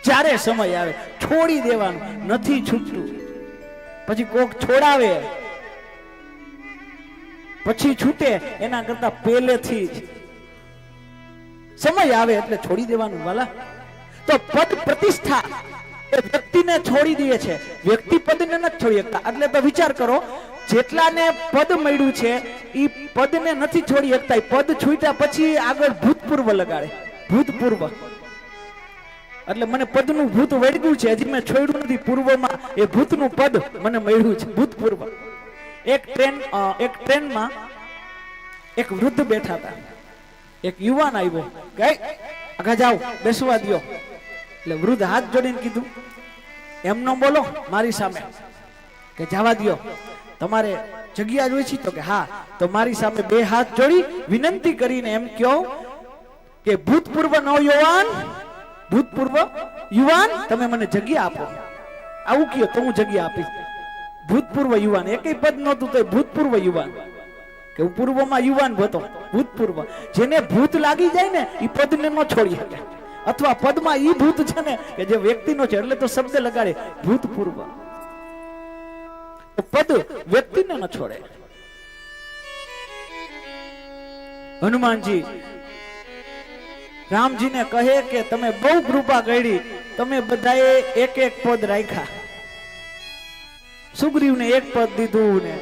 જ્યારે સમય આવે છોડી દેવાનું, નથી છૂટતું. પછી કોક છોડાવે પછી છૂટે એના કરતા પહેલેથી જ સમય આવે એટલે છોડી દેવાનું વાલા. તો પદ પ્રતિષ્ઠા એ વ્યક્તિને છોડી દે છે, વ્યક્તિ પદને નથી છોડી શકતા. એટલે તો વિચાર કરો, જેટલાને પદ મળ્યું છે એ પદને નથી છોડી શકતા. પદ છૂટ્યા પછી આગળ ભૂતપૂર્વ લગાડે, ભૂતપૂર્વ. એટલે મને પદનું ભૂત વળગ્યું છે, હજી મેં છોડ્યું નથી. પૂર્વમાં એ ભૂતનું પદ મને મળ્યું છે, ભૂતપૂર્વ. એક ટ્રેનમાં એક વૃદ્ધ બેઠા હતા, એક યુવાન આવ્યો કે આગા જાઓ, બેસવા દો. એટલે વૃદ્ધ હાથ જોડીને કીધું, એમ ન બોલો મારી સામે, કે જવા દો, તમારે જગ્યા જોઈ છે? તો કે હા. તો મારી સામે બે હાથ જોડી વિનંતી કરીને એમ કહો કે ભૂતપૂર્વ નવયુવાન, ભૂતપૂર્વ યુવાન, તમે મને જગ્યા આપો. આવું કયો તો હું જગ્યા આપીશ. ભૂતપૂર્વ યુવાન, એકય પદ નહોતું તો ભૂતપૂર્વ યુવાન, કે હું પૂર્વમાં યુવાન હતો, ભૂતપૂર્વ. જેને ભૂત લાગી જાય ને એ પદને ન છોડી શકે, અથવા પદમાં ઈ ભૂત છે ને કે જે વ્યક્તિનો છે, એટલે તો શબ્દ લગાડે ભૂતપૂર્વ. પદ વ્યક્તિને ન છોડે. હનુમાનજી રામજીને કહે કે તમે બહુ કૃપા કરી, તમે બધાએ એક એક પદ રાખ્યા. સુગ્રીવને એક પદ દીધું ને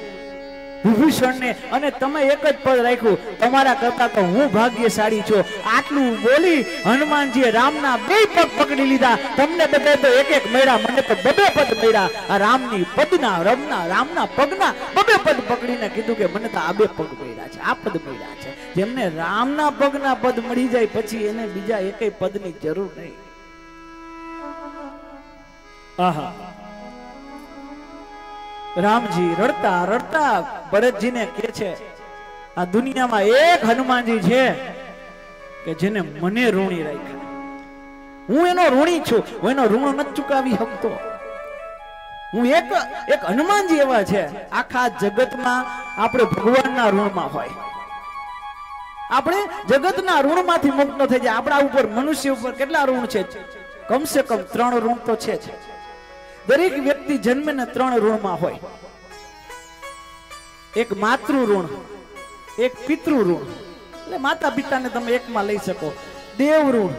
વિભીષણને, અને તમે એક જ પદ રાખ્યું. તમારા કરતા તો હું ભાગ્યશાળી છું. આટલું બોલી હનુમાનજીએ રામના બે પગ પકડી લીધા. તમને બધે તો એક એક મળ્યા, મને તો બબે પદ મળ્યા. આ રામની પદના, રામના પગના બબે પદ પકડીને કીધું કે મને તો આ બે પગ મળ્યા છે, આ પદ મળ્યા છે. જેમને રામના પગના પદ મળી જાય પછી એને બીજા એકય પદની જરૂર નહીં. આહા. રામજી રડતા રડતા ભરતજીને કહે છે, આ દુનિયામાં એક હનુમાનજી છે કે જેને મને ઋણી રાખ્યા. હું એનો ઋણી છું, હું એનો ઋણ નથી ચૂકાવી શકતો. હું એક હનુમાનજી એવા છે. આખા જગતમાં આપણે ભગવાનના ઋણમાં હોય, આપણે જગતના ઋણમાંથી મુક્ત ન થઈ જાય. આપણા ઉપર, મનુષ્ય ઉપર કેટલા ઋણ છે? કમસે કમ 3 ઋણ તો છે જ. દરેક વ્યક્તિ જન્મે ને 3 ઋણમાં હોય. એક માતૃ ઋણ, એક પિતૃ ઋણ, એટલે માતા પિતાને તમે એકમાં લઈ શકો, દેવ ઋણ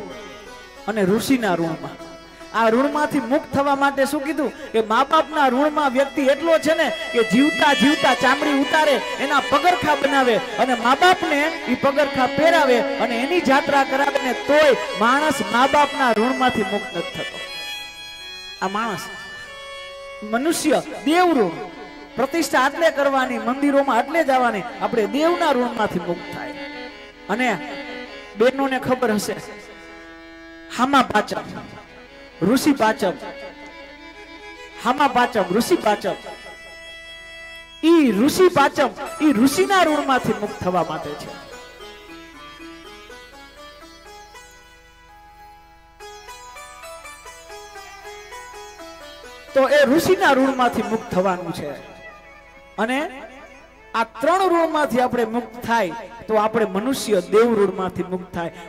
અને ઋષિના ઋણમાં. આ ઋણમાંથી મુક્ત થવા માટે શું કીધું કે મા બાપના ઋણમાં વ્યક્તિ એટલો છે ને કે જીવતા જીવતા ચામડી ઉતારે, એના પગરખા બનાવે અને મા બાપને એ પગરખા પહેરાવે અને એની જાત્રા કરાવે ને તોય માણસ મા બાપના ઋણમાંથી મુક્ત નથી થતો. આ માણસ, મનુષ્ય દેવ ઋણ, પ્રતિષ્ઠા આટલે કરવાની, મંદિરોમાં આટલે જવાની, આપણે દેવના ઋણમાંથી મુક્ત થાય. અને બેનોને ખબર હશે, હામા પાચમ, ઋષિ પાચમ, હામા પાચમ, ઋષિ પાચમ. ઈ ઋષિ પાચમ ઈ ઋષિના ઋણમાંથી મુક્ત થવા માટે છે. તો એ ઋષિના ઋણમાંથી મુક્ત થવાનું છે. અને આ 3 ઋણમાંથી આપણે મુક્ત થાય તો આપણે મનુષ્ય દેવ ઋણમાંથી મુક્ત થાય.